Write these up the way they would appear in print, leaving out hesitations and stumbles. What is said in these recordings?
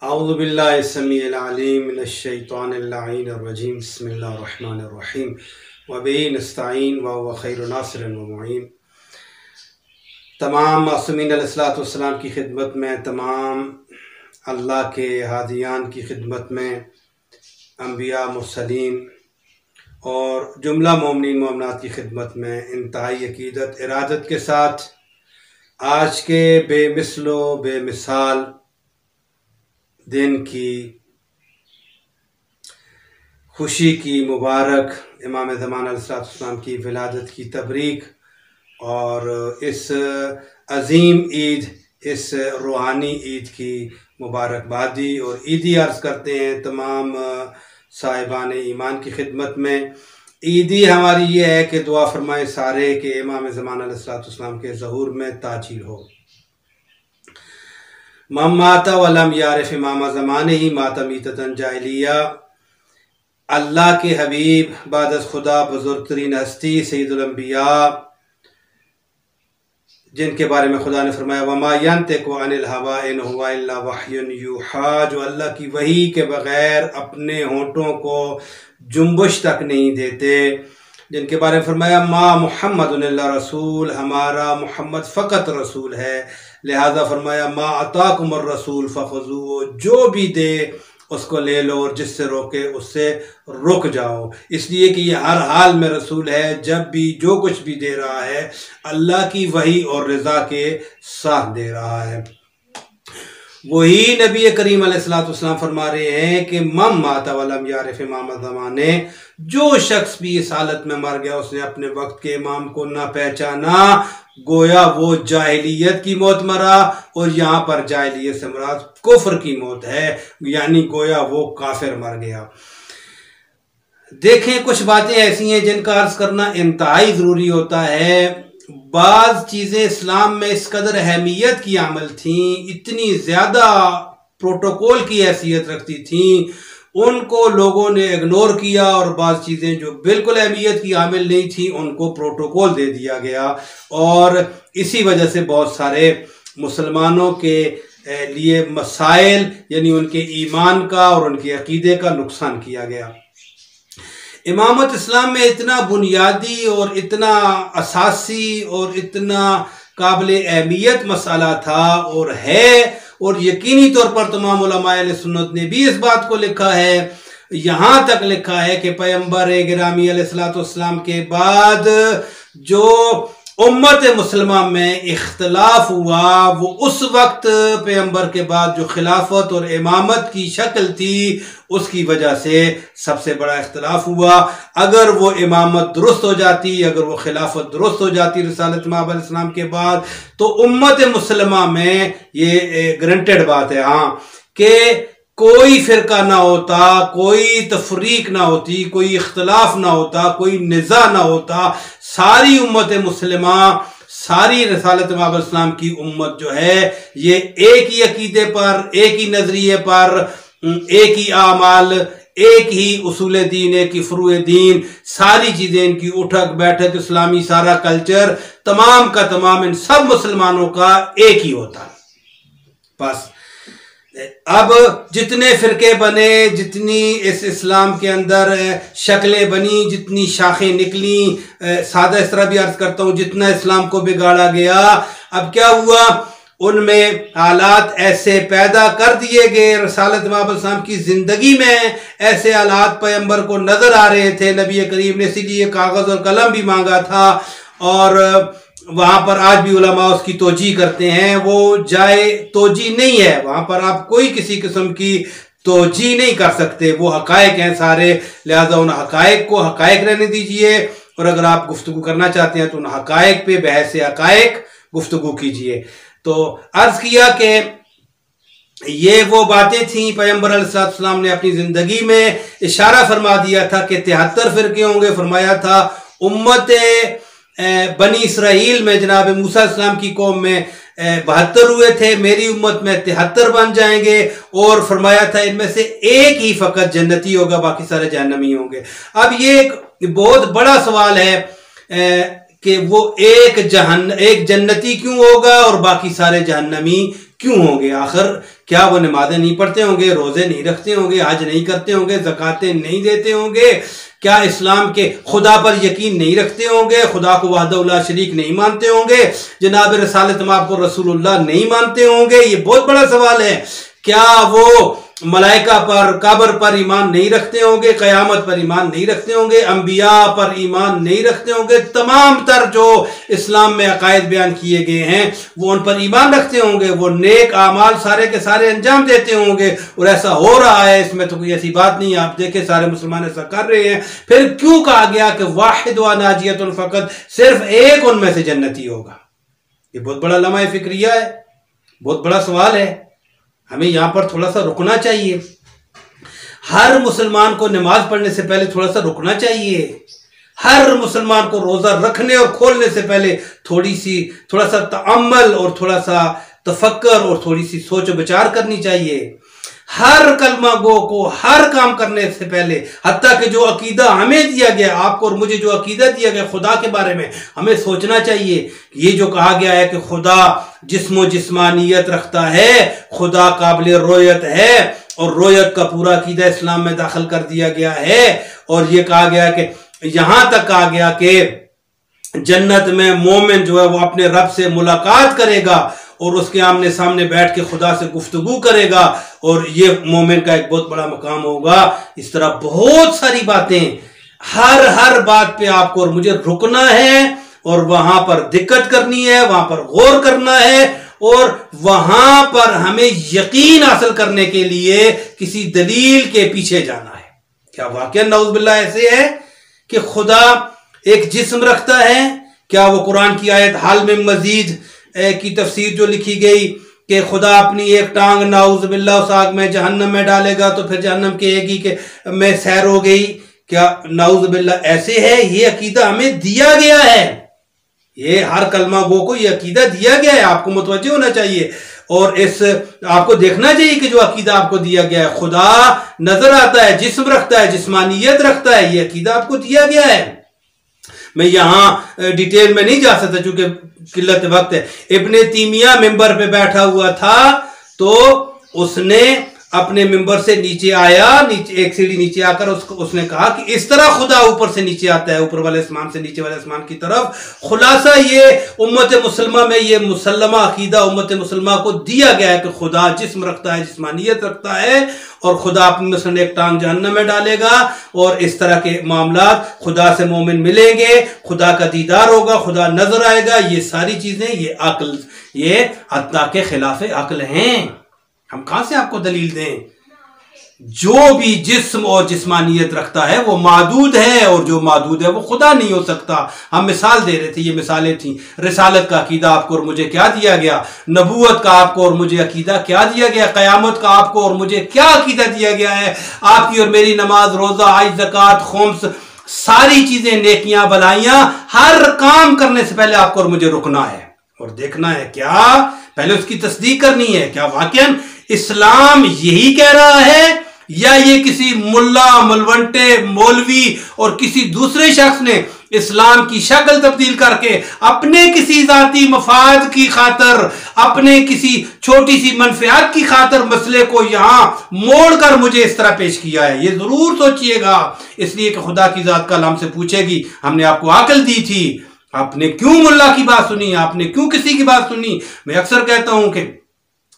औज़ु बिल्लाहि समीइल अलीम मिनश्शैतानिर रजीम बिस्मिल्लाहिर्रहमानिर्रहीम व बिही नस्तईन व हुवा खैरुन नासिरिन व मुईन। तमाम मासूमीन अलैहिस्सलातु वस्सलाम की खिदमत में, तमाम अल्लाह के हादियान की खिदमत में, अंबिया मुरसलीन और जुमला मोमिनीन मोमिनात की खिदमत में इंतहाई अकीदत इरादत के साथ आज के बेमिसलो बेमिसाल दिन की खुशी की मुबारक इमाम ज़मान अलैहिस्सलाम की विलादत की तबरीक और इस अज़ीम ईद, इस रूहानी ईद की मुबारकबादी और ईदी अर्ज़ करते हैं तमाम साहिबान ईमान की खिदमत में। ईदी हमारी ये है कि दुआ फरमाए सारे कि इमाम ज़मान अलैहिस्सलाम के ज़हूर में ताजील हो। मम माता वलम यारिफ इमाम ज़माने ही माता मीततन जाहिलिया। अल्लाह के हबीब बाद खुदा बुजुर्ग तरीन हस्ती सैयदुल अंबिया, जिनके बारे में खुदा ने फरमाया वमा यंतिकु अनिल हवा इन हुवा इल्ला वह्युन यूहा, जो अल्लाह की वही के बग़ैर अपने होंठों को जुम्बश तक नहीं देते, जिनके बारे में फरमाया मा मुहम्मदुन इल्ला रसूल, हमारा मोहम्मद फ़कत रसूल है। लिहाजा फरमाया मा अताकुमुर रसूल फ़ख़ुज़ूहु, जो भी दे उसको ले लो और जिससे रोके उससे रुक जाओ। इसलिए कि ये हर हाल में रसूल है, जब भी जो कुछ भी दे रहा है अल्लाह की वही और रज़ा के साथ दे रहा है। वही नबी करीम अलैहिस्सलाम फरमा रहे हैं कि मम माता वलम यारिफ इमाम ज़माने, जो शख्स भी इस हालत में मर गया उसने अपने वक्त के इमाम को ना पहचाना, गोया वो जाहिलियत की मौत मरा, और यहाँ पर जाहिलियत से मुराद कुफ्र की मौत है, यानी गोया वो काफिर मर गया। देखें, कुछ बातें ऐसी हैं जिनका अर्ज करना इंतहाई ज़रूरी होता है। बाज़ चीज़ें इस्लाम में इस कदर अहमियत की आमल थीं, इतनी ज़्यादा प्रोटोकॉल की हैसियत रखती थीं, उनको लोगों ने इग्नोर किया, और बाज़ चीज़ें जो बिल्कुल अहमियत की आमिल नहीं थी उनको प्रोटोकॉल दे दिया गया, और इसी वजह से बहुत सारे मुसलमानों के लिए मसाइल यानी उनके ईमान का और उनके अकीदे का नुकसान किया गया। इमामत इस्लाम में इतना बुनियादी और इतना असासी और इतना काबिल अहमियत मसाला था और है, और यकीनी तौर पर तमाम उलमाए अहले सुन्नत ने भी इस बात को लिखा है। यहाँ तक लिखा है कि पैगंबर गिरामी अलैहिस्सलाम के बाद जो उम्मत मुसलमान में इख्तलाफ हुआ, वो उस वक्त पैगंबर के बाद जो खिलाफत और इमामत की शक्ल थी उसकी वजह से सबसे बड़ा इख्तलाफ हुआ। अगर वो इमामत दुरुस्त हो जाती, अगर वो खिलाफत दुरुस्त हो जाती रिसालत इमाम अलैहिस्सलाम के बाद, तो उम्मत मुसलमान में ये गारंटेड बात है हाँ कि कोई फिरका ना होता, कोई तफरीक ना होती, कोई इख्तलाफ ना होता, कोई निज़ा ना होता। सारी उम्मत मुस्लिमा, सारी रिसालत इमाम अलैहिस्सलाम की उम्मत जो है ये एक ही अकीदे पर, एक ही नजरिए पर, एक ही आमाल, एक ही उसूल दीन, एक ही फुरूए दीन, सारी चीजें इनकी उठक बैठक, इस्लामी सारा कल्चर तमाम का तमाम इन सब मुसलमानों का एक ही होता है। बस अब जितने फिरके बने, जितनी इस इस्लाम के अंदर शक्लें बनी, जितनी शाखें निकली, सादा इस तरह भी अर्ज करता हूँ, जितना इस्लाम को बिगाड़ा गया, अब क्या हुआ, उनमें हालात ऐसे पैदा कर दिए गए, रसालत इमाम अलैहिस्सलाम की ज़िंदगी में ऐसे हालात पैगंबर को नज़र आ रहे थे। नबी करीम ने इसीलिए कागज़ और कलम भी मांगा था, और वहाँ पर आज भी उलमा उसकी तोजी करते हैं। वो जाए तोजी नहीं है, वहाँ पर आप कोई किसी किस्म की तोजी नहीं कर सकते, वो हकायक हैं सारे, लिहाजा उन हकायक को हकायक रहने दीजिए, और अगर आप गुफ्तगू करना चाहते हैं तो उन हकायक पे बहस हकायक गुफ्तगू कीजिए। तो अर्ज किया कि ये वो बातें थी, पैगंबर अलैहिस्सलाम ने अपनी ज़िंदगी में इशारा फरमा दिया था कि 73 फिरके होंगे। फरमाया था उम्मत बनी इसराइल में जनाब मूसा इस्लाम की कौम में 72 हुए थे, मेरी उम्मत में 73 बन जाएंगे, और फरमाया था इनमें से एक ही फ़कत जन्नती होगा, बाकी सारे जहन्नमी होंगे। अब ये एक बहुत बड़ा सवाल है कि वो एक जन्नती क्यों होगा और बाकी सारे जहन्नमी क्यों होंगे? आखिर क्या वो नमाजें नहीं पढ़ते होंगे, रोजे नहीं रखते होंगे, हज नहीं करते होंगे, ज़कातें नहीं देते होंगे? क्या इस्लाम के खुदा पर यकीन नहीं रखते होंगे? खुदा को वहदहू ला शरीक नहीं मानते होंगे? जनाब रसालत माब को रसूलुल्लाह नहीं मानते होंगे? ये बहुत बड़ा सवाल है। क्या वो मलाइका पर, कब्र पर ईमान नहीं रखते होंगे? क़यामत पर ईमान नहीं रखते होंगे? अंबिया पर ईमान नहीं रखते होंगे? तमाम तर जो इस्लाम में अकायद बयान किए गए हैं वो उन पर ईमान रखते होंगे? वो नेक आमाल सारे के सारे अंजाम देते होंगे? और ऐसा हो रहा है, इसमें तो कोई ऐसी बात नहीं है। आप देखें सारे मुसलमान ऐसा कर रहे हैं। फिर क्यों कहा गया कि वाहिद व नाजियतुन फ़क़त, सिर्फ एक उनमें से जन्नती होगा? ये बहुत बड़ा लम्हा फिक्रिया है, बहुत बड़ा सवाल है। हमें यहां पर थोड़ा सा रुकना चाहिए। हर मुसलमान को नमाज पढ़ने से पहले थोड़ा सा रुकना चाहिए। हर मुसलमान को रोजा रखने और खोलने से पहले थोड़ा सा तअम्मुल और थोड़ा सा तफक्कर और थोड़ी सी सोच विचार करनी चाहिए। हर कलमा गो को हर काम करने से पहले, हत्ता कि जो अकीदा हमें दिया गया, आपको और मुझे जो अकीदा दिया गया खुदा के बारे में, हमें सोचना चाहिए। ये जो कहा गया है कि खुदा जिस्म जिस्मानियत रखता है, खुदा काबिल रोयत है, और रोयत का पूरा अकीदा इस्लाम में दाखिल कर दिया गया है। और ये कहा गया कि यहां तक कहा गया कि जन्नत में मोमिन जो है वो अपने रब से मुलाकात करेगा और उसके आमने सामने बैठ के खुदा से गुफ्तगू करेगा, और ये मोमिन का एक बहुत बड़ा मकाम होगा। इस तरह बहुत सारी बातें, हर बात पे आपको और मुझे रुकना है और वहां पर दिक्कत करनी है, वहां पर गौर करना है, और वहां पर हमें यकीन हासिल करने के लिए किसी दलील के पीछे जाना है। क्या वाकई नऊज़ुबिल्लाह ऐसे है कि खुदा एक जिस्म रखता है? क्या वो कुरान की आयत हाल में मजीद की तफसीर जो लिखी गई कि खुदा अपनी एक टांग नाउज़ुबिल्लाह उस आग में जहन्नम में डालेगा तो फिर जहन्नम कहेगी कि मैं सैर हो गई? क्या नाउज़ुबिल्लाह ऐसे है? ये अकीदा हमें दिया गया है, ये हर कलमा गो को ये अकीदा दिया गया है। आपको मुतवज्जे होना चाहिए और इस आपको देखना चाहिए कि जो अकीदा आपको दिया गया है, खुदा नजर आता है, जिस्म रखता है, जिस्मानियत रखता है, ये अकीदा आपको दिया गया है। मैं यहां डिटेल में नहीं जा सकता चूंकि किल्लत वक्त है। इब्ने तीमिया मिंबर पे बैठा हुआ था तो उसने अपने मिंबर से नीचे आया, नीचे एक सीढ़ी नीचे आकर उसने कहा कि इस तरह खुदा ऊपर से नीचे आता है, ऊपर वाले आसमान से नीचे वाले आसमान की तरफ। खुलासा ये उम्मत मुसलमा में ये मुसल्लमा अकीदा उम्मत मुसलमा को दिया गया है कि खुदा जिस्म रखता है, जिस्मानियत रखता है, और खुदा अपने मसलन एक टांग जहन्नम में डालेगा, और इस तरह के मामला खुदा से मोमिन मिलेंगे, खुदा का दीदार होगा, खुदा नजर आएगा। ये सारी चीजें ये अक्ल, ये हत्ता के खिलाफ अक्ल हैं। हम कहां से आपको दलील दें? जो भी जिस्म और जिस्मानियत रखता है वो मादूद है, और जो मादूद है वो खुदा नहीं हो सकता। हम मिसाल दे रहे थे, ये मिसालें थी। रिसालत का अकीदा आपको और मुझे क्या दिया गया, नबूवत का आपको और मुझे अकीदा क्या दिया गया, क़यामत का आपको और मुझे क्या अकीदा दिया गया है। आपकी और मेरी नमाज, रोजा, हज, ज़कात, खुम्स, सारी चीजें, नेकियां, भलाइयां, हर काम करने से पहले आपको और मुझे रुकना है और देखना है, क्या पहले उसकी तस्दीक करनी है, क्या वाकई इस्लाम यही कह रहा है, या ये किसी मुल्ला, मलवंटे, मौलवी और किसी दूसरे शख्स ने इस्लाम की शक्ल तब्दील करके अपने किसी जाती मफाद की खातर, अपने किसी छोटी सी मनफियात की खातर मसले को यहां मोड़कर मुझे इस तरह पेश किया है। ये जरूर सोचिएगा, इसलिए कि खुदा की जात कल हमसे पूछेगी, हमने आपको अक्ल दी थी, आपने क्यों मुल्ला की बात सुनी, आपने क्यों किसी की बात सुनी। मैं अक्सर कहता हूं कि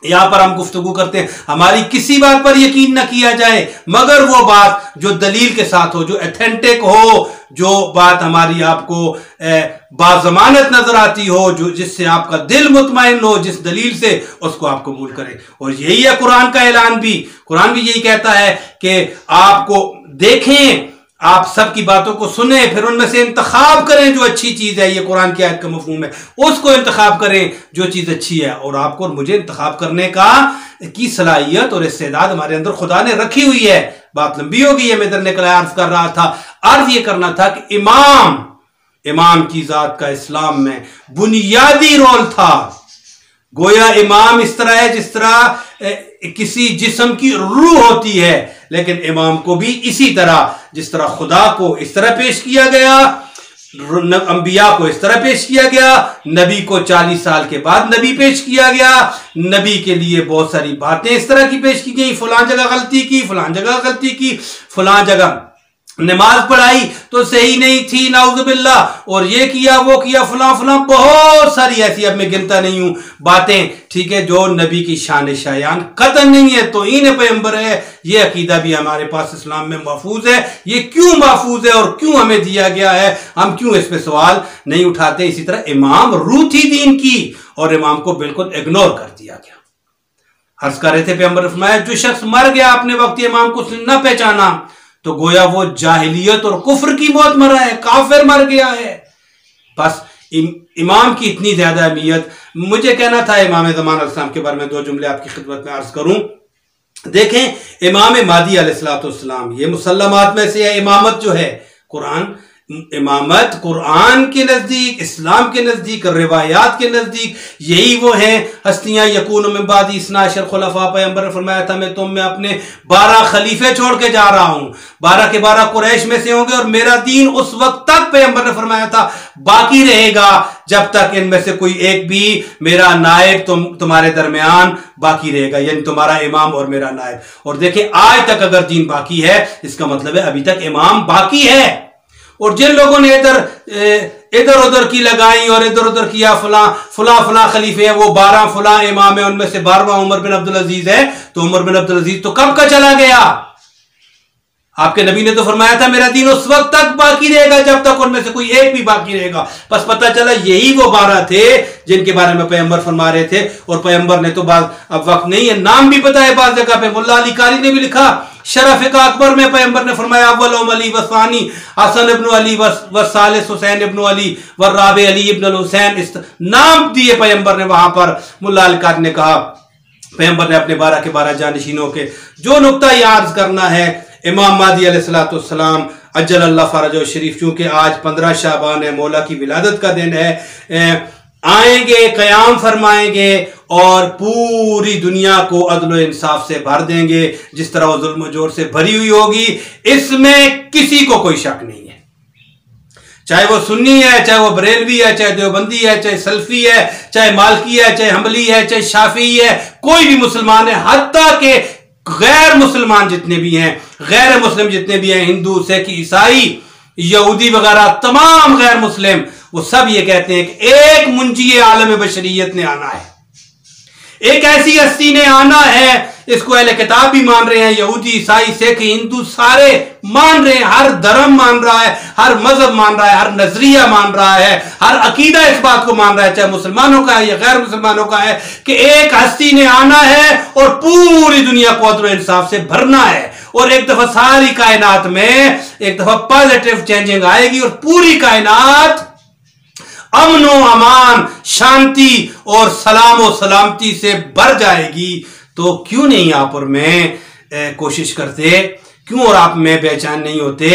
यहां पर हम गुफ्तगू करते हैं, हमारी किसी बात पर यकीन न किया जाए मगर वो बात जो दलील के साथ हो, जो एथेंटिक हो, जो बात हमारी आपको बाज़मानत नजर आती हो, जो जिससे आपका दिल मुतमईन हो, जिस दलील से उसको आप कबूल करें। और यही है कुरान का ऐलान भी। कुरान भी यही कहता है कि आपको देखें, आप सबकी बातों को सुने, फिर उनमें से इंतखाब करें जो अच्छी चीज है। ये कुरान की आयत का मफहूम है, उसको इंतखाब करें जो चीज अच्छी है। और आपको और मुझे इंतखाब करने की सलाहियत और इस्तेदाद हमारे अंदर खुदा ने रखी हुई है। बात लंबी हो गई है, मैं इधर निकल अर्ज कर रहा था। अर्ज ये करना था कि इमाम की जात का इस्लाम में बुनियादी रोल था। गोया इमाम इस तरह है जिस तरह किसी जिस्म की रूह होती है, लेकिन इमाम को भी इसी तरह, जिस तरह खुदा को इस तरह पेश किया गया, अंबिया को इस तरह पेश किया गया, नबी को 40 साल के बाद नबी पेश किया गया, नबी के लिए बहुत सारी बातें इस तरह की पेश की गई, फलां जगह गलती की, फलां जगह गलती की, फलां जगह नमाज पढ़ाई तो सही नहीं थी नाउजुबिल्ला, और ये किया वो किया फलां फलां, बहुत सारी ऐसी, अब मैं गिनता नहीं हूं बातें, ठीक है, जो नबी की शान शायान कदर नहीं है, तो इन पैगंबर है। ये अकीदा भी हमारे पास इस्लाम में महफूज है। ये क्यों महफूज है और क्यों हमें दिया गया है, हम क्यों इस पे सवाल नहीं उठाते। इसी तरह इमाम रूह थी दीन की और इमाम को बिल्कुल इग्नोर कर दिया गया। अर्ज कर रहे थे पैगंबर फरमाया, जो शख्स मर गया अपने वक्त इमाम को न पहचाना तो गोया वो जाहिलियत और कुफ्र की मौत मरा है, काफिर मर गया है। बस इमाम की इतनी ज्यादा अहमियत। मुझे कहना था इमाम ज़मान अलैहिस्सलाम के बारे में 2 जुमले आपकी खिदमत में अर्ज करूं। देखें, इमाम मादी अलैहिस्सलाम, ये मुसल्लमात में से है। इमामत जो है कुरान, इमामत कुरान के नजदीक, इस्लाम के नजदीक, रिवायात के नजदीक यही वो हैं हस्तियां। यकून मिन बादी इस्नाअशर खुलफा, पैगंबर ने फरमाया था मैं तुम में अपने 12 खलीफे छोड़ के जा रहा हूं, 12 के 12 कुरैश में से होंगे और मेरा दीन उस वक्त तक, पैगंबर ने फरमाया था, बाकी रहेगा जब तक इनमें से कोई एक भी मेरा नायब तुम्हारे दरमियान बाकी रहेगा, यानी तुम्हारा इमाम और मेरा नायब। और देखें, आज तक अगर दीन बाकी है इसका मतलब है अभी तक इमाम बाकी है। और जिन लोगों ने इधर उधर की लगाई और इधर उधर किया, फला खलीफे हैं, वो 12 फला इमाम है, उनमें से 12वां उमर बिन अब्दुल अजीज है, तो उमर बिन अब्दुल अजीज तो कब का चला गया। आपके नबी ने तो फरमाया था मेरा दीन उस वक्त तक बाकी रहेगा जब तक उनमें से कोई एक भी बाकी रहेगा। बस पता चला यही वो 12 थे जिनके बारे में पैगंबर फरमा रहे थे। और पैगंबर ने तो बाद, अब वक्त नहीं है, नाम भी पता है बात जगह पे। मुल्ला अली कारी ने भी लिखा शरफ का अकबर में पैगंबर ने फरमाया अव्वल अली वसानी हसन इब्न अली वसालिस हुसैन इब्न अली वर्राबे अली इब्न हुसैन, इस नाम दिए पैगंबर ने वहां पर। मुल्ला अली कारी ने कहा पैगंबर ने अपने 12 के 12 जानशीनों के जो नुक्ता याद करना है, इमाम मादी अलैहिस्सलाम अज्जल अल्लाह फरजो शरीफ, चूंकि आज 15 शाबान है, मौला की विलादत का दिन है, आएंगे, कयाम फरमाएंगे और पूरी दुनिया को अदल इंसाफ से भर देंगे, जिस तरह वो जुल्म जोर से भरी हुई होगी, इसमें किसी को कोई शक नहीं है। चाहे वो सुन्नी है, चाहे वो बरेलवी है, चाहे देवबंदी है, चाहे सल्फी है, चाहे मालकी है, चाहे हम्बली है, चाहे शाफी है, कोई भी मुसलमान है, हत्ता के गैर मुसलमान जितने भी हैं, गैर मुस्लिम जितने भी हैं, हिंदू, सिख, ईसाई, यहूदी वगैरह, तमाम गैर मुस्लिम, वो सब ये कहते हैं कि एक मुंजी आलम बशरियत ने आना है, एक ऐसी हस्ती ने आना है। इसको अहले किताब भी मान रहे हैं, यहूदी, ईसाई, सिख, हिंदू सारे मान रहे हैं, हर धर्म मान रहा है, हर मजहब मान रहा है, हर नजरिया मान रहा है, हर अकीदा इस बात को मान रहा है, चाहे मुसलमानों का है या गैर मुसलमानों का है, कि एक हस्ती ने आना है और पूरी दुनिया को अदल इंसाफ से भरना है। और एक दफा सारी कायनात में एक दफा पॉजिटिव चेंजिंग आएगी और पूरी कायनात अमन व अमान, शांति और सलाम व सलामती से भर जाएगी। तो क्यों नहीं आप और मैं कोशिश करते, क्यों और आप में बेचैन नहीं होते,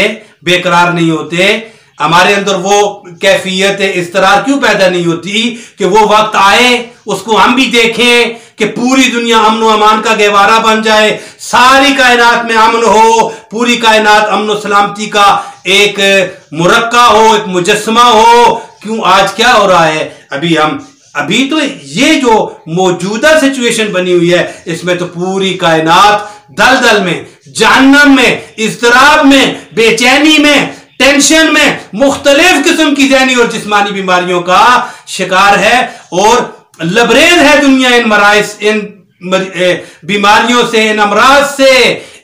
बेकरार नहीं होते, हमारे अंदर वो कैफियत इस्तरार क्यों पैदा नहीं होती कि वो वक्त आए उसको हम भी देखें कि पूरी दुनिया अमन व अमान का गहवारा बन जाए, सारी कायनात में अमन हो, पूरी कायनात अमन व सलामती का एक मुरक्का हो, एक मुजस्समा हो। क्यों आज क्या हो रहा है, अभी तो ये जो मौजूदा सिचुएशन बनी हुई है, इसमें तो पूरी कायनात दलदल में, जहन्नम में, इज़्तिराब में, बेचैनी में, टेंशन में, मुख्तलिफ किस्म की ज़हनी और जिस्मानी बीमारियों का शिकार है और लबरेज है दुनिया इन मराइस, इन बीमारियों से, इन अमराज से,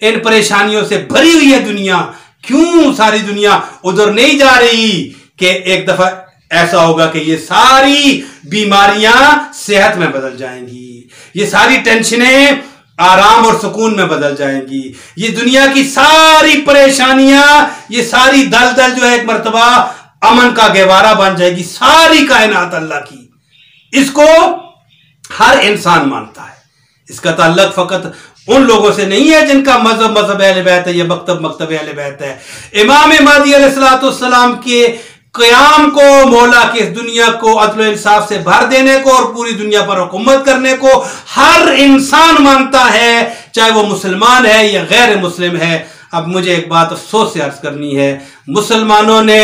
इन परेशानियों से भरी हुई है दुनिया। क्यों सारी दुनिया उधर नहीं जा रही कि एक दफा ऐसा होगा कि ये सारी बीमारियां सेहत में बदल जाएंगी, ये सारी टेंशनें आराम और सुकून में बदल जाएंगी, ये दुनिया की सारी परेशानियां, ये सारी दलदल जो है एक मर्तबा अमन का गहवारा बन जाएगी, सारी कायनात अल्लाह की। इसको हर इंसान मानता है। इसका ताल्लुक फकत उन लोगों से नहीं है जिनका मजहब अहले बैत है या मकतब अहले बैत है। इमाम महदी अलैहिस्सलाम के क़याम को, मौला के इस दुनिया को अदल इंसाफ से भर देने को और पूरी दुनिया पर हुकूमत करने को हर इंसान मानता है, चाहे वो मुसलमान है या गैर मुस्लिम है। अब मुझे एक बात अफसोस से अर्ज करनी है, मुसलमानों ने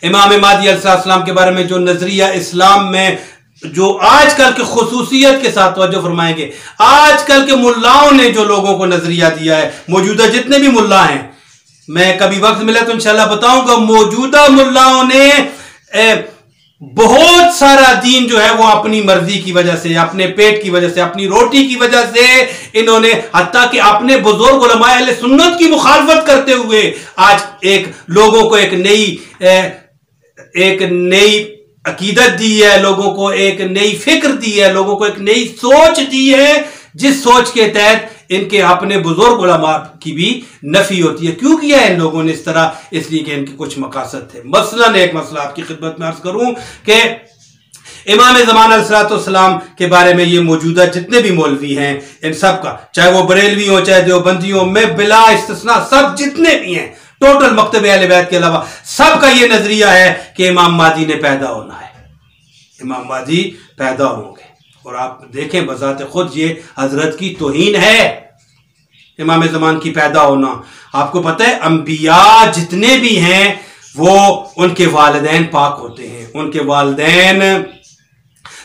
इमाम महदी अलैहिस्सलाम के बारे में जो नजरिया इस्लाम में जो आजकल के खुसूसियत के साथ तवज्जो फरमाएंगे, आजकल के मुल्लाओं ने जो लोगों को नजरिया दिया है, मौजूदा जितने भी मुल्ला हैं, मैं कभी वक्त मिला तो इंशाल्लाह बताऊंगा, मौजूदा मुल्लाओं ने बहुत सारा दीन जो है वो अपनी मर्जी की वजह से, अपने पेट की वजह से, अपनी रोटी की वजह से इन्होंने, हत्ता कि अपने बुजुर्ग उलमाए अहले सुन्नत की मुखालफत करते हुए आज एक लोगों को एक नई अकीदत दी है, लोगों को एक नई फिक्र दी है, लोगों को एक नई सोच दी है, जिस सोच के तहत इनके अपने बुजुर्ग उलमा की भी नफी होती है। क्यों किया है इन लोगों ने इस तरह? इसलिए कि इनके कुछ मकासद थे। मसलन एक मसला आपकी खिदमत में अर्ज करूं कि इमाम ज़मान अलैहिस्सलाम के बारे में ये मौजूदा जितने भी मौलवी हैं, इन सब का, चाहे वो बरेलवी हो चाहे देवबंदी हो, में बिला इस्तिस्ना सब जितने भी हैं, टोटल मकतब अहले बैत के अलावा सबका ये नजरिया है कि इमाम महदी ने पैदा होना है, इमाम महदी पैदा होंगे। और आप देखें बजाते खुद ये हजरत की तौहीन है इमाम ज़मान की पैदा होना। आपको पता है अंबिया जितने भी हैं वो उनके वालिदैन पाक होते हैं, उनके वालिदैन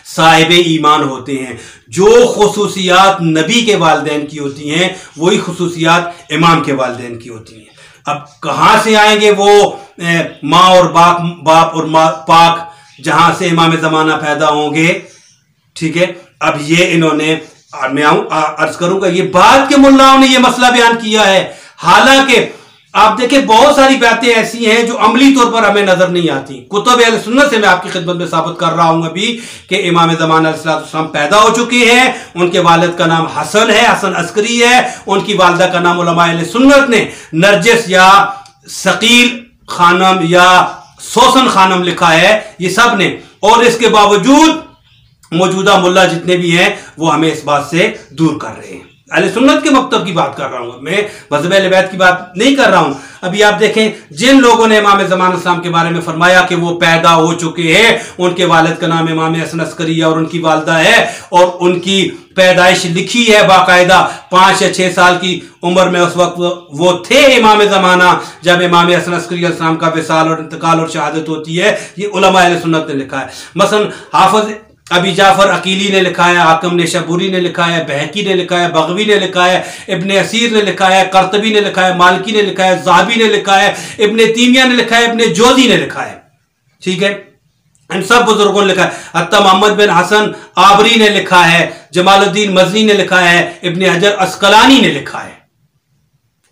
साहिब ईमान होते हैं। जो खुसूसियात नबी के वालिदैन की होती हैं वही खुसूसियात इमाम के वालिदैन की होती हैं। अब कहां से आएंगे वो माँ और बाप और पाक जहां से इमाम ज़माना पैदा होंगे? ठीक है, अब ये इन्होंने, मैं अर्ज करूंगा, ये बाद के मुल्लाओं ने ये मसला बयान किया है। हालांकि आप देखें बहुत सारी बातें ऐसी हैं जो अमली तौर पर हमें नजर नहीं आती। कुतुब अहले सुन्नत से मैं आपकी खिदमत में साबित कर रहा हूं अभी कि इमाम ज़मान अलैहिस्सलाम पैदा हो चुके हैं। उनके वालिद का नाम हसन है, हसन अस्करी है। उनकी वालिदा का नाम उलमा अहले सुन्नत ने नरजिस या सकील खानम या सोसन खानम लिखा है, ये सब ने। और इसके बावजूद मौजूदा मुल्ला जितने भी हैं वो हमें इस बात से दूर कर रहे हैं। अहले सुन्नत के मकतब की बात कर रहा हूं, मैं मज़हब अहले बैत की बात नहीं कर रहा हूं। अभी आप देखें जिन लोगों ने इमाम ज़मान अलैहिस्सलाम के बारे में फरमाया कि वो पैदा हो चुके हैं, उनके वालिद का नाम इमाम हसन अस्करी है और उनकी वालिदा है, और उनकी पैदाइश लिखी है बाकायदा 5 या 6 साल की उम्र में। उस वक्त वो थे इमाम ज़माना जब इमाम हसन अस्करी अलैहिस्सलाम का विसाल और इंतकाल और शहादत होती है। ये उलमा अहले सुन्नत ने लिखा है। मसलन हाफिज अबी जाफर अकीली ने लिखा है, हाकिम नेशबूरी ने लिखा है, बहकी ने लिखा है, बगवी ने लिखा है, इब्ने असीर ने लिखा है, कर्तबी ने लिखा है, मालिकी ने लिखा है, ज़हाबी ने लिखा है, इब्ने तीमिया ने लिखा है, इब्ने जोजी ने लिखा है। ठीक है, इन सब बुजुर्गों ने लिखा है। हत्ता मोहम्मद बिन हसन आबरी ने लिखा है, जमालुद्दीन मजनी ने लिखा है, इब्ने हजर अस्कलानी ने लिखा है।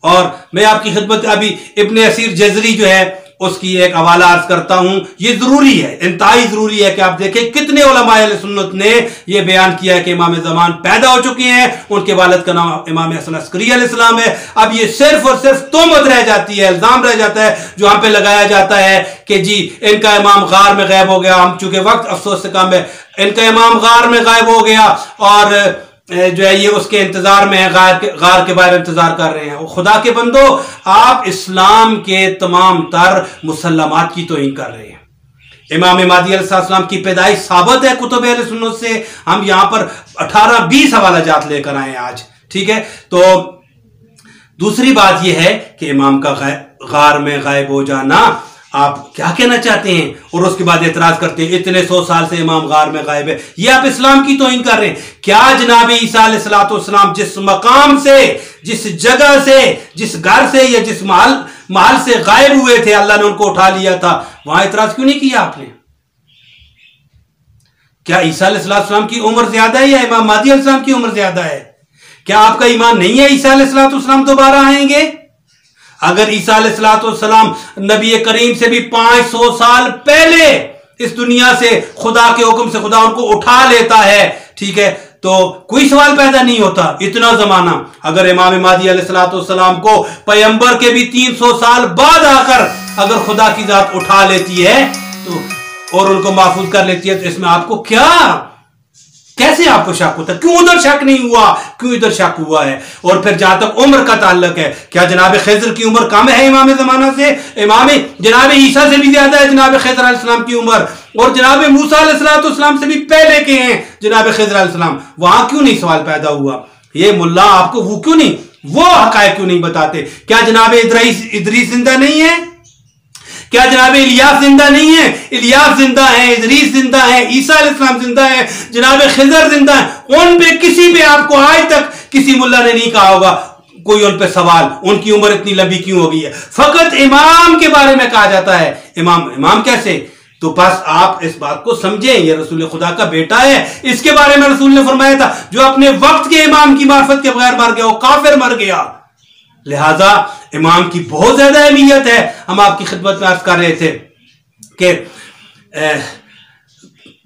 और मैं आपकी खिदमत अभी इब्ने असीर जजरी जो है उसकी एक हवाला अर्ज करता हूं। ये जरूरी है, इंतहाई जरूरी है कि आप देखें कितने उलमा अहले सुन्नत ने यह बयान किया है कि इमाम ज़मान पैदा हो चुके हैं, उनके वालिद का नाम इमाम हसन अस्करी अलैहिस्सलाम है। अब ये सिर्फ और सिर्फ तोहमत रह जाती है, इल्जाम रह जाता है जो हम पे लगाया जाता है कि जी इनका इमाम गार में गायब हो गया। हम चूंकि वक्त अफसोस से कम है, इनका इमाम गार में गायब हो गया और जो है ये उसके इंतजार में है, गार के बाहर इंतजार कर रहे हैं। खुदा के बंदो, आप इस्लाम के तमाम तर मुसल्लमात की तौहीन कर रहे हैं। इमाम महदी अलैहिस्सलाम की पैदाइश साबित है कुतुब अहले सुन्नत से। हम यहां पर 18-20 हवाला जात लेकर आए आज। ठीक है, तो दूसरी बात यह है कि इमाम का गार में गायब हो जाना आप क्या कहना चाहते हैं? और उसके बाद एतराज करते हैं इतने 100 साल से इमाम गार में गायब है। ये आप इस्लाम की तौहीन कर रहे हैं। क्या जनाब ईसा अलैहिस्सलाम जिस मकाम से, जिस जगह से, जिस घर से या जिस महल से गायब हुए थे, अल्लाह ने उनको उठा लिया था, वहां एतराज क्यों नहीं किया आपने? क्या ईसा अलैहिस्सलाम की उम्र ज्यादा है या इमाम महदी अलैहिस्सलाम की उम्र ज्यादा है? क्या आपका ईमान नहीं है ईसा अलैहिस्सलाम दोबारा आएंगे? अगर ईसा अलैहिस्सलाम नबी करीम से भी 500 साल पहले इस दुनिया से खुदा के हुक्म से खुदा उनको उठा लेता है, ठीक है, तो कोई सवाल पैदा नहीं होता। इतना जमाना अगर इमाम महदी अलैहिस्सलाम को पैगंबर के भी 300 साल बाद आकर अगर खुदा की जात उठा लेती है तो और उनको महफूज कर लेती है, तो इसमें आपको क्या, कैसे आपको शक होता है? क्यों उधर शक नहीं हुआ, क्यों इधर शक हुआ है? और फिर जहां तक उम्र का ताल्लुक है, क्या जनाब खिज़र की उम्र कम है इमाम ज़माना से? इमाम जनाब ईसा से भी ज्यादा है जनाब खिज़र अलैहिस्सलाम की उम्र, और जनाब मूसा अलैहिस्सलाम से भी पहले के हैं जनाब खिज़र अलैहिस्सलाम। वहां क्यों नहीं सवाल पैदा हुआ? ये मुल्ला आपको वो क्यों नहीं, वो हकायक क्यों नहीं बताते? क्या जनाब इदरीस जिंदा नहीं है? क्या जनाब इलियास जिंदा नहीं है? इलियास जिंदा है, इदरीस जिंदा है, ईसा अलैहिस्सलाम जिंदा है, जनाब खिजर जिंदा है। उन पे किसी पे आपको आज तक किसी मुल्ला ने नहीं कहा होगा कोई उन पे सवाल, उनकी उम्र इतनी लंबी क्यों हो गई है। फकत इमाम के बारे में कहा जाता है। इमाम कैसे? तो बस आप इस बात को समझें, ये रसूल खुदा का बेटा है। इसके बारे में रसूल ने फरमाया था जो अपने वक्त के इमाम की मार्फत के बगैर मर गया वो काफिर मर गया। लिहाजा इमाम की बहुत ज्यादा अहमियत है। हम आपकी खिदमत में अर्ज कर रहे थे कि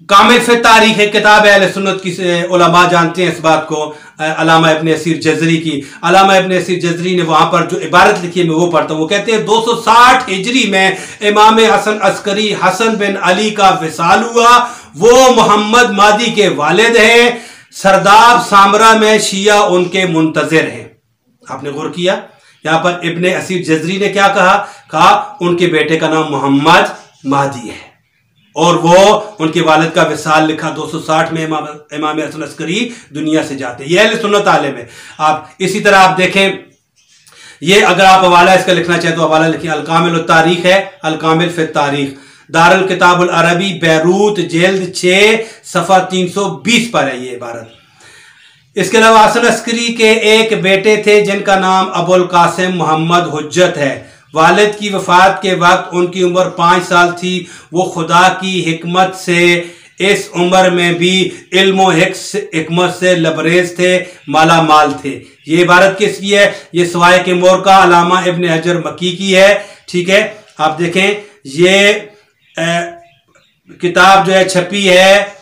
कामिल फिर तारीख है, किताब अहले सुन्नत की उलमा जानते हैं इस बात को, अलामा इब्न असीर जजरी की। अलामा इब्न असीर जजरी ने वहां पर जो इबारत लिखी है मैं वो पढ़ता हूं। वो कहते हैं 260 हिजरी में इमाम हसन अस्करी हसन बिन अली का विसाल हुआ। वो मोहम्मद मादी के वालिद हैं। सरदाब सामरा में शिया उनके मुंतजिर हैं। आपने गौर किया यहां पर इब्न असीर जजरी ने क्या कहा उनके बेटे का नाम मोहम्मद मादी है और वो उनके वालिद का विसाल लिखा 260 में इमाम हसन अस्करी दुनिया से जाते। ये अहले सुन्नत आलिम है। आप इसी तरह आप देखें, ये अगर आप हवाला इसका लिखना चाहें तो हवाला लिखिए, अल-कामिल तारीख है, अल-कामिल फिर तारीख, दारुल किताबुल अरबी बैरूत जेल्द 6 सफ़ा 320 पर है ये इबारत। इसके अलावा हसन अस्करी के एक बेटे थे जिनका नाम अबुल कासिम मोहम्मद हुज्जत है। वालिद की वफात के वक्त उनकी उम्र 5 साल थी। वो खुदा की हिकमत से इस उम्र में भी इल्म हिकमत से लबरेज थे, माला माल थे। ये इबारत किसकी है? ये सवाए के मोर का अलामा इब्न हजर मक्की की है। ठीक है, आप देखें ये किताब जो है छपी है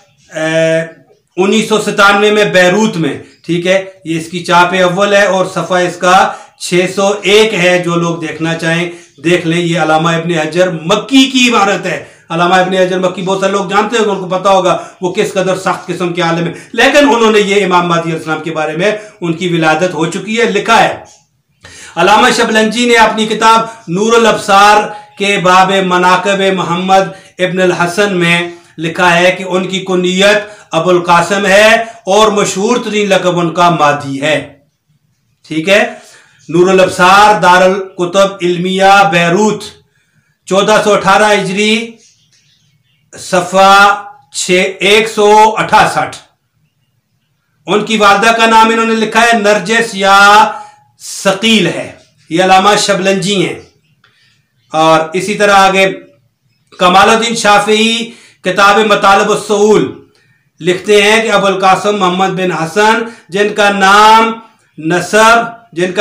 1997 में बैरूत में। ठीक है, ये इसकी चाप अव्वल है और सफ़ा इसका 601 है। जो लोग देखना चाहें देख लें। ये अलामा इब्न हजर मक्की की इबारत है। अलामा इब्न हजर मक्की बहुत सारे लोग जानते हैं, उनको पता होगा वो किस कदर सख्त किस्म के आलिम है, लेकिन उन्होंने ये इमाम महदी अलैहिस्सलाम के बारे में उनकी विलादत हो चुकी है लिखा है। अलामा शबलंजी ने अपनी किताब नूरुल अब्सार के बाब मनाक़िब मोहम्मद इब्न अल हसन में लिखा है कि उनकी कुनियत अबुल कासिम है और मशहूर तरीन लक़ब उनका मादी है। ठीक है, नूरुल अब्सार दारुल कुतुब इल्मिया बैरूत 1418 हिजरी सफ़ा 168। उनकी वालदा का नाम इन्होंने लिखा है नरजिस या सकील है। ये अलामा शबलंजी हैं। और इसी तरह आगे कमालुद्दीन शाफी किताब मतालिब उस्सूल लिखते हैं कि अबुल कासिम मोहम्मद बिन हसन जिनका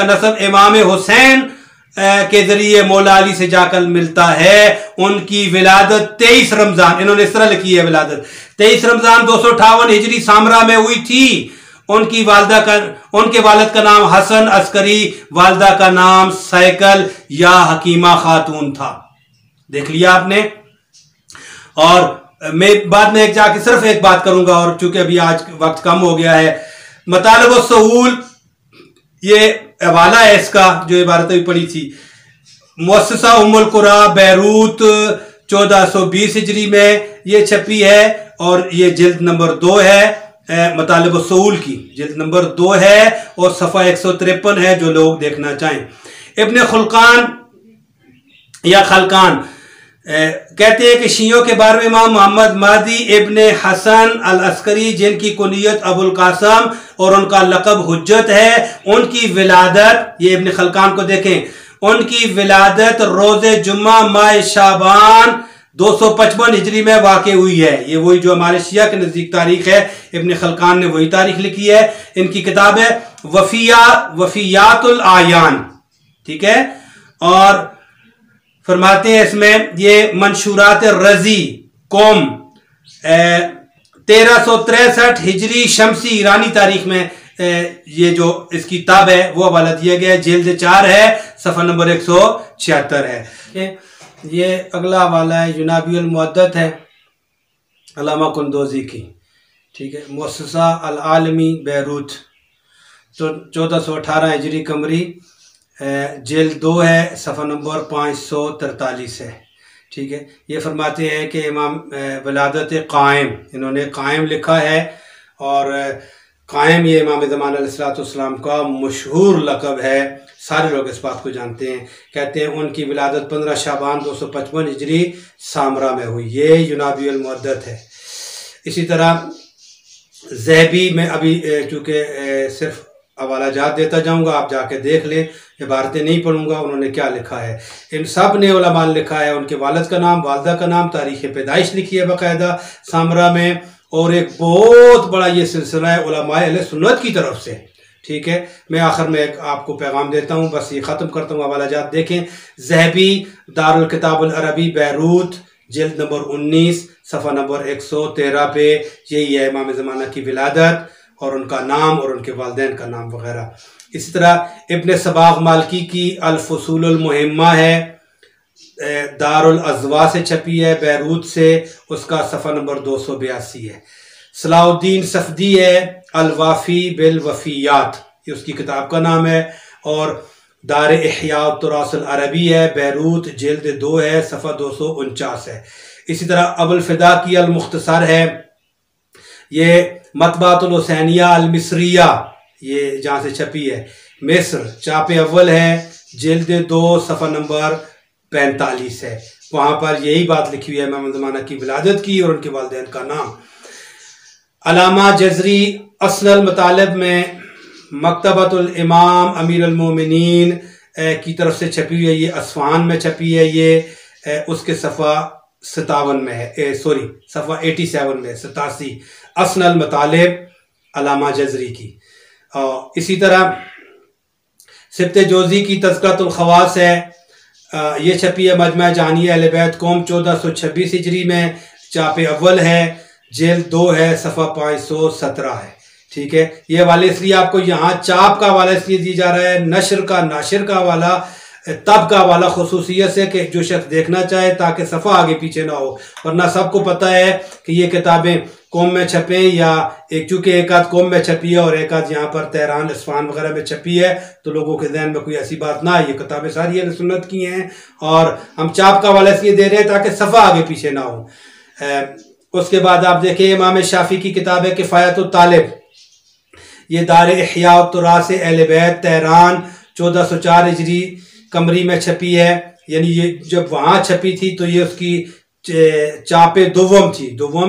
नसब इमाम हुसैन के जरिए मौला अली से जाकर मिलता है, उनकी विलादत 23 रमजान, इन्होंने इस तरह लिखी है विलादत 23 रमजान 258 हिजरी सामरा में हुई थी। उनके वालिद का नाम हसन अस्करी, वालदा का नाम सैकल या हकीमा खातून था। देख लिया आपने। और मैं बाद में जाके सिर्फ एक बात करूंगा और चूंकि अभी आज वक्त कम हो गया है। मतालिब उस्सूल ये हवाला है इसका जो इबारत भी पड़ी थी। मुअस्ससा उम्मुल कुरा बैरूत 1420 हिजरी में ये छपी है और ये जिल्द नंबर 2 है मतालिब उस्सूल की, जिल्द नंबर 2 है और सफ़ा 153 है जो लोग देखना चाहें। इब्न खुलकान या खलकान कहते हैं कि शियों के बारे में इमाम मोहम्मद महदी इब्न हसन अल अस्करी जिनकी कुनियत अबुल कासिम और उनका लक़ब हुज्जत है, उनकी विलादत, ये इब्न खलकान को देखें, उनकी विलादत रोज़े जुम्मा माह शाबान 255 हिजरी में वाक़ई हुई है। ये वही जो हमारे शिया के नज़दीक तारीख है, इब्न खलकान ने वही तारीख लिखी है। इनकी किताब है वफ़ियातुल आयान। ठीक है, और फरमाते हैं इसमें ये मंशूरात रजी कौम 1363 हिजरी शमसी ईरानी तारीख में ये जो इसकी किताब है वो हवाला दिया गया है। जिल्द 4 है, सफ़ा नंबर 176 है। ये अगला हवाला है युनाबियुल मुअद्दत है अलामा कुंदोजी की। ठीक है, मुअस्ससा अल आलमी बैरूत 1418 हिजरी कमरी जेल 2 है, सफ़ा नंबर 543 है। ठीक है, ये फरमाते हैं कि इमाम विलादत कायम, इन्होंने कायम लिखा है और कायम ये इमाम ज़मान अलैहिस्सलाम का मशहूर लक़ब है, सारे लोग इस बात को जानते हैं। कहते हैं उनकी विलादत 15 शाबान 255 हिजरी सामरा में हुई। ये युनाबी मुद्दत है। इसी तरह ज़हबी में अभी चूँकि सिर्फ हवाला जात देता जाऊँगा, आप जाके देख लें, इबारतें नहीं पढ़ूँगा उन्होंने क्या लिखा है। इन सब ने उलमा ने लिखा है, उनके वालिद का नाम, वालदा का नाम, तारीख़ पैदाइश लिखी है बाकायदा सामरा में, और एक बहुत बड़ा ये सिलसिला है उलमाए अहले सुन्नत की तरफ से। ठीक है, मैं आखिर में एक आपको पैगाम देता हूँ, बस ये ख़त्म करता हूँ। हवाला जात देखें, ज़हबी दारुल किताबुल अरबी बैरूत जिल्द नंबर 19 सफ़ा नंबर 113 पे यही है इमाम ज़माना की विलादत और उनका नाम और उनके वालिदैन का नाम वगैरह। इसी तरह इब्न सबाग मालकी की अल-फुसूलुल मुहिम्मा है, दारुल अज़वा से छपी है बैरूत से, उसका सफ़ा नंबर 282 है। सलाहुद्दीन सफ़दी है अल-वाफ़ी बिल वफ़ियात, ये उसकी किताब का नाम है, और दार इह्या तुरास अल अरबी है बैरूत जिल्द 2 है, सफ़ा 249 है। इसी तरह अबुल फ़िदा की अल मुख्तसर है, ये मतबातुल हुसैनिया अल मिस्रिया, ये जहाँ से छपी है मिस्र, चापे अव्वल है जिल्द 2 सफ़ा नंबर 45 है। वहाँ पर यही बात लिखी हुई है इमाम ज़माना की विलादत की और उनके वालिदैन का नाम। अलामा जज़री अस्नुल मतालिब में मकतबतुल इमाम अमीरुल मोमिनीन की तरफ से छपी हुई है, ये अस्फ़हान में छपी है, ये उसके सफ़ा 57 में है, सॉरी सफ़ा 87 में, 87 अस्नुल मतालिब अलामा जज़री की। इसी तरह सिब्ते जोज़ी की तज़किरतुल ख़वास है, ये छपी है मजमा जानिया अहले बैत कौम 1426 हिजरी में, चापे अव्वल है जिल्द 2 है, सफ़ा 517 है। ठीक है, ये हवाले इसलिए आपको यहाँ चाप का हवाला इसलिए दिया जा रहा है, नशर का नाशिर का हवाला, तब का हवाला खसूसियत से कि जो शख्स देखना चाहे ताकि सफ़ा आगे पीछे ना हो, वरना सबको पता है कि ये किताबें कौम में छपें या एक, चूँकि एक आध कौम में छपी है और एक आध यहाँ पर तेहरान इस्फहान वगैरह में छपी है, तो लोगों के जहन में कोई ऐसी बात ना है। ये किताबें सारी अहले सुन्नत की हैं और हम चाप का हवाला इसलिए दे रहे हैं ताकि सफ़ा आगे पीछे ना हो। उसके बाद आप देखिए इमाम शाफी की किताब है किफ़ायतुत तालिब, ये दार इह्या तुरास अहले बैत तेहरान 1404 हिजरी कमरी में छपी है, यानी ये जब वहाँ छपी थी तो ये उसकी चापे दोवम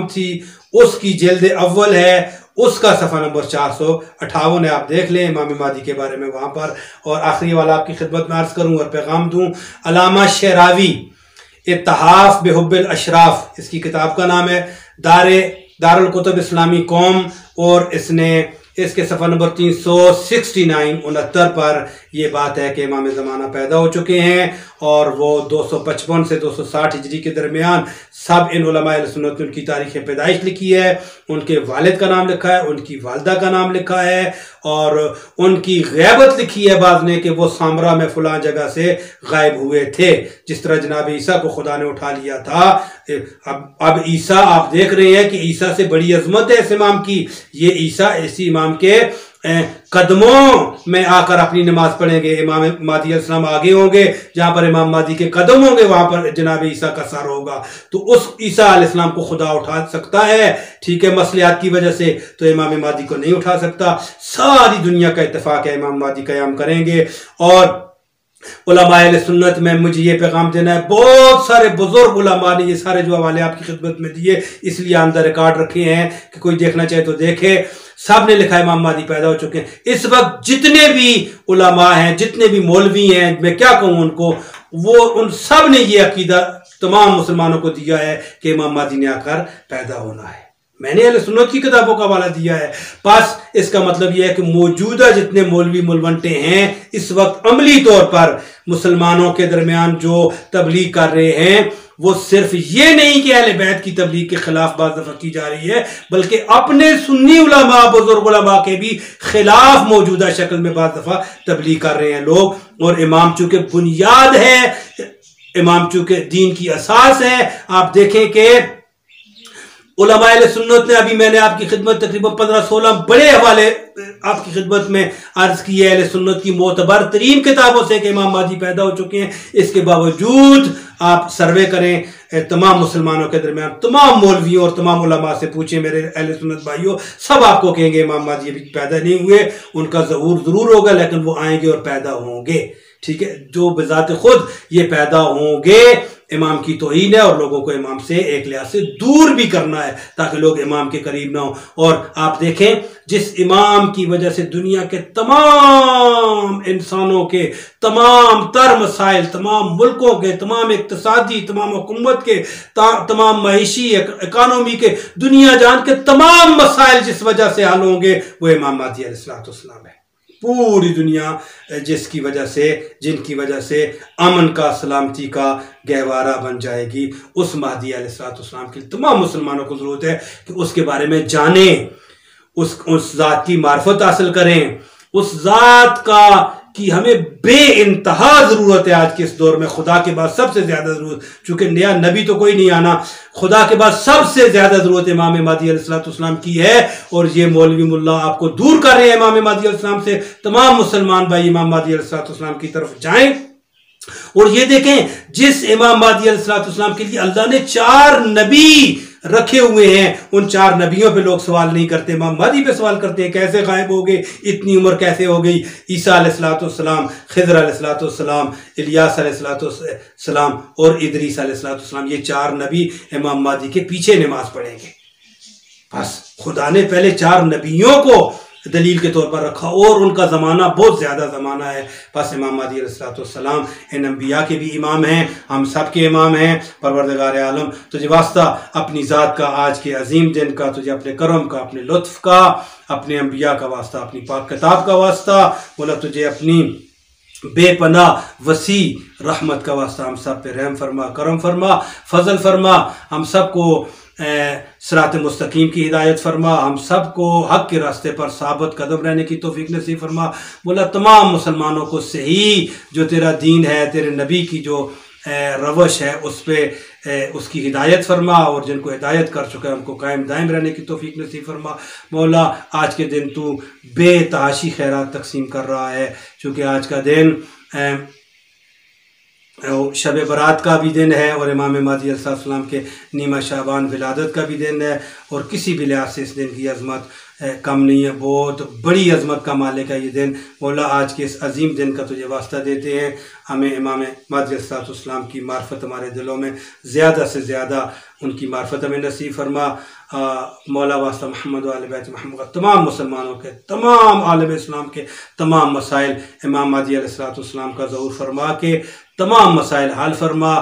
थी, उसकी जिल्द अव्वल है, उसका सफ़ा नंबर 458 है। आप देख लें इमाम मादी के बारे में वहाँ पर। और आखिरी वाला आपकी खिदमत में अर्ज़ करूँ और पैगाम दूँ, अलामा शरावी इत्तहाफ बेहुब्बिल अशराफ, इसकी किताब का नाम है, दारुल कुतुब इस्लामी कौम, और इसने इसके सफ़ा नंबर 369 पर यह बात है कि इमाम ज़माना पैदा हो चुके हैं और वो 255 से 260 हिजरी के दरमियान। सब इन उलमाए अहले सुन्नत ने उनकी तारीख़ पैदाइश लिखी है, उनके वालिद का नाम लिखा है, उनकी वालदा का नाम लिखा है और उनकी ग़ैबत लिखी है बाद में कि वो सामरा में फ़लाँ जगह से गायब हुए थे, जिस तरह जनाब ईसा को खुदा ने उठा लिया था। अब ईसा आप देख रहे हैं कि ईसा से बड़ी अजमत है इस इमाम की, ये ईसा इसी इमाम के कदमों में आकर अपनी नमाज पढ़ेंगे। इमाम मादी अलैहिस्सलाम आगे होंगे, जहाँ पर इमाम मादी के कदम होंगे वहाँ पर जनाब ईसा का सर होगा, तो उस ईसा अलैहिस्सलाम को खुदा उठा सकता है। ठीक है, मसलियात की वजह से तो इमाम मादी को नहीं उठा सकता। सारी दुनिया का इत्तेफाक है इमाम मादी क़याम करेंगे। और उलमाए अहले सुन्नत में मुझे ये पैगाम देना है, बहुत सारे बुजुर्ग उलमा ने ये सारे जो हवाले आपकी खिदमत में दिए इसलिए अंदर रिकॉर्ड रखे हैं कि कोई देखना चाहे तो देखे। सब ने लिखा है इमाम मादी पैदा हो चुके हैं। इस वक्त जितने भी उलमा हैं, जितने भी मौलवी हैं, मैं क्या कहूँ उनको, वो उन सब ने ये अकीदा तमाम मुसलमानों को दिया है कि इमाम मादी ने आकर पैदा होना है। मैंने अहले सुन्नत की किताबों का हवाला दिया है। बस इसका मतलब यह है कि मौजूदा जितने मौलवी मुलवंटे हैं इस वक्त अमली तौर पर मुसलमानों के दरमियान जो तबलीग कर रहे हैं, वो सिर्फ ये नहीं कि अहले बैत की तबलीग के खिलाफ बाज़ दफ़ा की जा रही है, बल्कि अपने सुन्नी उलमा बुजुर्ग उलमा के भी खिलाफ मौजूदा शक्ल में बाज़ दफ़ा तबलीग कर रहे हैं लोग। और इमाम चूँकि बुनियाद है, इमाम चूँकि दीन की असास है, आप देखें कि उलमाए अहले सुन्नत ने, अभी मैंने आपकी खिदमत तकरीबन 15-16 बड़े हवाले आपकी खिदमत में अर्ज की है, अहले सुन्नत की मोतबर तरीन किताबों से कि इमाम महदी पैदा हो चुके हैं। इसके बावजूद आप सर्वे करें तमाम मुसलमानों के दरमियान, तमाम मौलवियों और तमाम उलमा से पूछें मेरे अहले सुन्नत भाइयों, सब आपको कहेंगे इमाम महदी अभी पैदा नहीं हुए, उनका ज़हूर जरूर होगा लेकिन वो आएंगे और पैदा होंगे। ठीक है, जो बिजात खुद ये पैदा होंगे, इमाम की तौहीन है और लोगों को इमाम से एक लिहाज से दूर भी करना है ताकि लोग इमाम के करीब ना हो। और आप देखें, जिस इमाम की वजह से दुनिया के तमाम इंसानों के तमाम तर मसाइल, तमाम मुल्कों के तमाम इक्तिसादी, तमाम हुकूमत के तमाम मईशी इकानमी के, दुनिया जान के तमाम मसाइल जिस वजह से हल होंगे, वो इमाम महदी अलैहिस्सलाम है। पूरी दुनिया जिसकी वजह से, जिनकी वजह से अमन का, सलामती का गहवारा बन जाएगी, उस महदी अलैहिस्सलाम के तमाम मुसलमानों को जरूरत है कि उसके बारे में जानें, उस जात की मार्फत हासिल करें, उस जात का कि हमें बे इंतहा जरूरत है आज के इस दौर में। खुदा के बाद सबसे ज्यादा जरूरत, चूंकि नया नबी तो कोई नहीं आना, खुदा के बाद सबसे ज्यादा जरूरत इमाम महदी अलैहिस्सलाम की है। और ये मौलवी मुल्ला आपको दूर कर रहे हैं इमाम महदी अलैहिस्सलाम से। तमाम मुसलमान भाई इमाम महदी अलैहिस्सलाम की तरफ जाएं और ये देखें, जिस इमाम महदी अलैहिस्सलाम के लिए अल्लाह ने 4 नबी रखे हुए हैं, उन 4 नबियों पे लोग सवाल नहीं करते, इमाम महदी पे सवाल करते हैं कैसे गायब हो गए, इतनी उम्र कैसे हो गई। ईसा अलैहिस्सलाम, खिज़र अलैहिस्सलाम, इलियास अलैहिस्सलाम और इदरीस अलैहिस्सलाम, ये 4 नबी इमाम महदी के पीछे नमाज पढ़ेंगे। बस खुदा ने पहले 4 नबियों को दलील के तौर पर रखा और उनका ज़माना बहुत ज़्यादा ज़माना है। बस इमाम महदी अलैहिस्सलाम इन अंबिया के भी इमाम हैं, हम सब के इमाम हैं। परवरदिगार आलम, तुझे वास्ता अपनी ज़ात का, आज के अजीम दिन का, तुझे अपने करम का, अपने लुत्फ़ का, अपने अंबिया का वास्ता, अपनी पाक किताब का वास्ता, बोला तुझे अपनी बेपना वसी रहमत का वास्ता हम सब पे रहम फरमा, करम फरमा, फजल फरमा, हम सब को सिरात मुस्तकीम की हिदायत फरमा, हम सब को हक के रास्ते पर साबित कदम रहने की तौफीक नसीब फरमा। बोला तमाम मुसलमानों को सही जो तेरा दीन है, तेरे नबी की जो रवश है, उस पे उसकी हिदायत फरमा, और जिनको हिदायत कर चुका है उनको कायम दायम रहने की तौफीक नसीब फरमा। मौला आज के दिन तू बेतहाशी खैरात तकसीम कर रहा है, चूँकि आज का दिन शब बरात का भी दिन है और इमाम महदी अलैहिस्सलाम के नीमा शाबान विलादत का भी दिन है, और किसी भी लिहाज से इस दिन की अज़मत कम नहीं है, बहुत बड़ी अज़मत का मालिक है ये दिन। मौला आज के इस अजीम दिन का तुझे वास्ता देते हैं, हमें इमाम महदी अलैहिस्सलाम की मार्फत हमारे दिलों में ज़्यादा से ज़्यादा उनकी मार्फत हमें नसीब फरमा। मौला वास्ता मोहम्मद वाले बैत मोहम्मद तमाम मुसलमानों के, तमाम आलम इस्लाम के तमाम मसाइल इमाम महदी अलैहिस्सलाम का ज़हूर फरमा के तमाम मसाइल हल फरमा।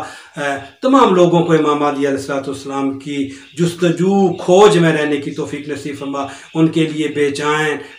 तमाम लोगों को इमाम महदी अलैहिस्सलाम की जुस्तजू खोज में रहने की तौफीक नसीब फरमा, उनके लिए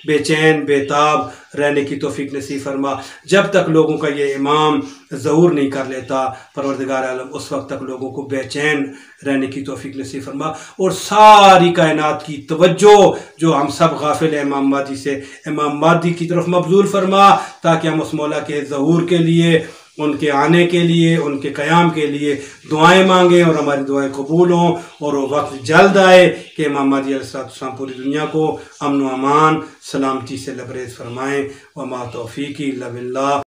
बेचैन बेताब रहने की तौफीक नसीब फरमा। जब तक लोगों का ये इमाम ज़हूर नहीं कर लेता परवरदिगार आलम, उस वक्त तक लोगों को बेचैन रहने की तौफीक नसीब फरमा, और सारी कायनात की तवज्जो जो हम सब गाफिल हैं इमाम महदी से, इमाम महदी की तरफ मबजूल फरमा, ताकि हम उस मौला के ज़हूर के लिए, उनके आने के लिए, उनके क़याम के लिए दुआएं मांगें और हमारी दुआएं कबूल हों, और वो वक्त जल्द आए कि इमाम महदी अलैहिस्सलाम पूरी दुनिया को अमन व अमान सलामती से लबरेज़ फरमाएँ। व मा तौफ़ीक़ी इल्ला बिल्लाह।